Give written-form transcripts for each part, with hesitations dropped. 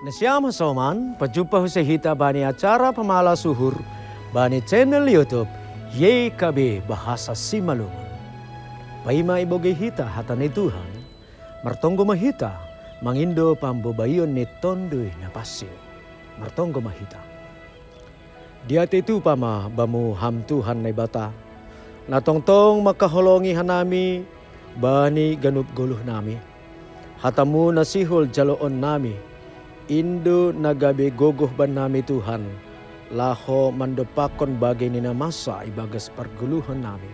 Nasyama soman, pajumpa ho sa hita bani acara pamala suhur, bani channel YouTube, YKB Bahasa Simalungun. Paima ibogay hita hata ni Tuhan, martonggo mahita, mangindo pambobayon ni tondoy na pasin. Martonggo mahita. Diat itu pama bamu ham Tuhan na bata, natongtong makaholongi hanami, bani ganup guluh nami. Hatamu nasihol jaloon nami, Indo nagabi gogoh ban nami Tuhan, laho mandopakon bagay ni namasa ibagas parguluhan nami,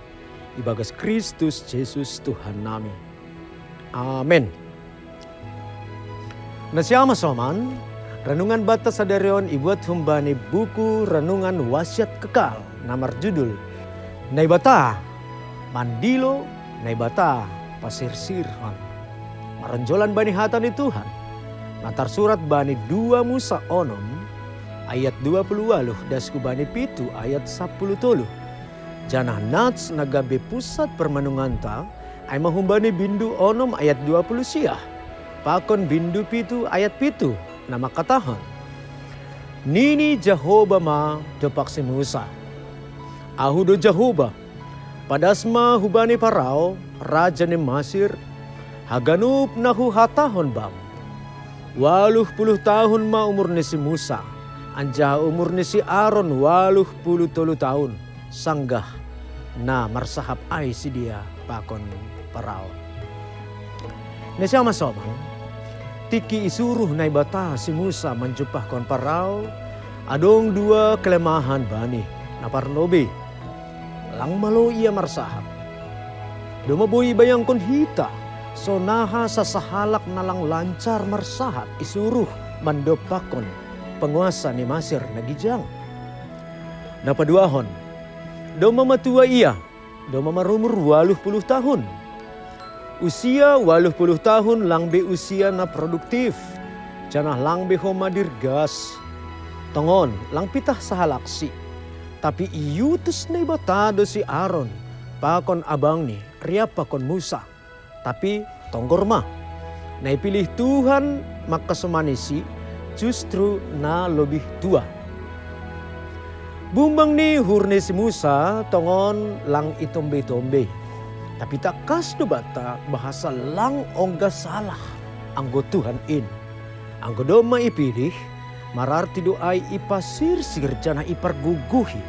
ibagas Kristus Jesus Tuhan nami. Amen. Nasyama soman, renungan bata sa darion ibuat humbani buku renungan wasiat kekal, namar judul, Naibata, Mandilo, Naibata, Pasirsirhon. Maranjolan bani hata ni Tuhan. Natar surat bani 2 Musa onom ayat 28 dasku bani pitu ayat 10. Janah nats nagabe pusat permanunganta ay mahumbani bindu onom ayat 20 siah. Pakon bindu pitu ayat pitu nama katahan. Nini Jehovah ma depak si Musa. Ahudo Jehovah padasma hubani parao raja ni Masir haganup nahu hatahon bam. 80 tahun ma umur ni si Musa. Anja umur ni si Aaron 83 tahun. Sanggah na marsahap ay si dia pakon parao. Nasyama soman, tiki isuruh na ibata si Musa menjupah kon parao. Adong 2 kelemahan bani na parnobe. Lang malo ia marsahap. Dumaboy bayang kon hita. So naha sa sahalak na lang lancar marsahat isuruh mandopakon penguasa ni Masir na gijang. Napaduahon, do mamatua ia, do mamarumur 80 tahun. Usia 80 tahun lang be usia na produktif. Janah lang be homadir gas. Tongon, lang pitah sahalaksi. Tapi iutus na ibatado si Aaron, pakon abang ni, riapa kon Musa. Tapi tonggor mah, naipilih Tuhan maka semanisi justru na lebih tua. Bumbang ni hurni si Musa tongon lang itombe-tombe. Tapi tak kas do bata bahasa lang ongga salah anggo Tuhan in. Anggo do maipilih mararti do ay ipasirsir jana iparguguhi.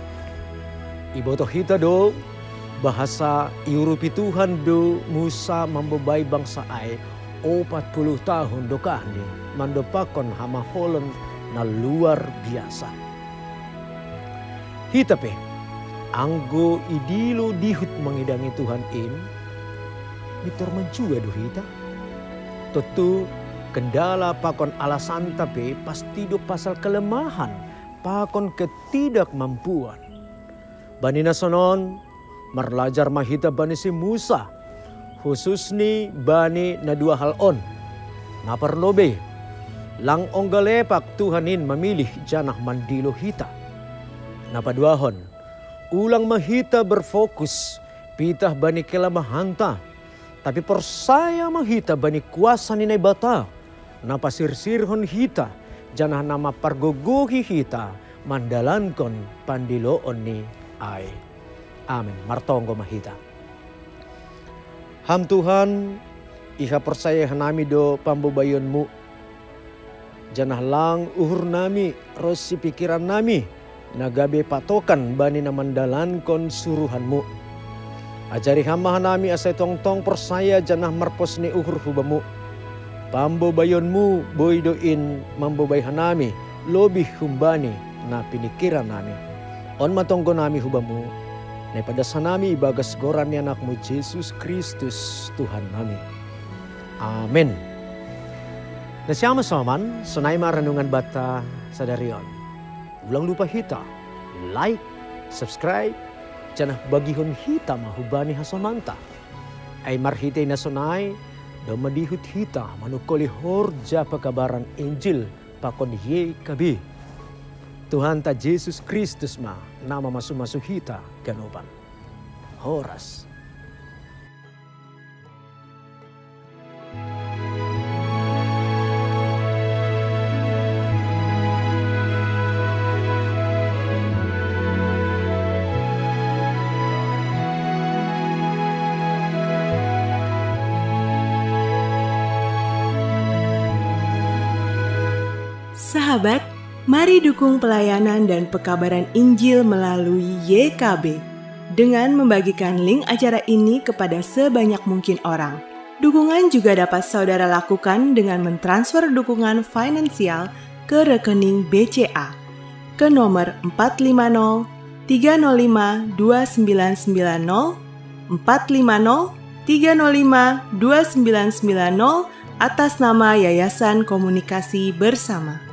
Ibotoh hita do bahasa iurupi Tuhan do Musa membebay bangsa ay 40 tahun do kahni mandopakon hamaholon na luar biasa. Hitape, anggo idilo dihut mangidangi Tuhan in, bitor mencuga do hita. Tentu kendala pakon alasan tapi pasti do pasal kelemahan, pakon ketidakmampuan. Bani nasonon, marlajar mahita bani si Musa, khusus ni bani na 2 halon. Naparlobe, lang onggalepak Tuhanin memilih janah mandilo hita. Napaduahon, ulang mahita berfokus, pitah bani kelamahanta, tapi persaya mahita bani kuasa ni bata, napasirsirhon hita, janah nama pargogohi hita, mandalankon pandiloon ni ay. Amin. Martonggo mahita. Ham Tuhan, iha persaya hanami do pambobayonmu. Janah lang uhur nami, rosi pikiran nami, nagabe patokan bani na mandalankon suruhanmu. Ajari hama hanami asay tongtong persaya janah marpos ni uhur hubamu. Pambobayonmu boydoin mambobay hanami, lobih humbani na pinikiran nami. On matonggo nami hubamu. Naipadas nami ibagas goran ni anakmu Jesus Kristus Tuhan nami. Amin. Nasyama soman, sunay maranungan bata sa darion. Ulang lupa hita, like, subscribe, janah bagihon hita mahubani hasomanta. Ay marhitay na sunay, daw madihut hita manukoli horja pakabaran Injil pakon YKB. Tuhan ta Jesus Kristus ma nama masuk-masuk hita ganupan. Horas. Sahabat, mari dukung pelayanan dan pekabaran Injil melalui YKB dengan membagikan link acara ini kepada sebanyak mungkin orang. Dukungan juga dapat saudara lakukan dengan mentransfer dukungan finansial ke rekening BCA ke nomor 450 305 2990 450 305 2990 atas nama Yayasan Komunikasi Bersama.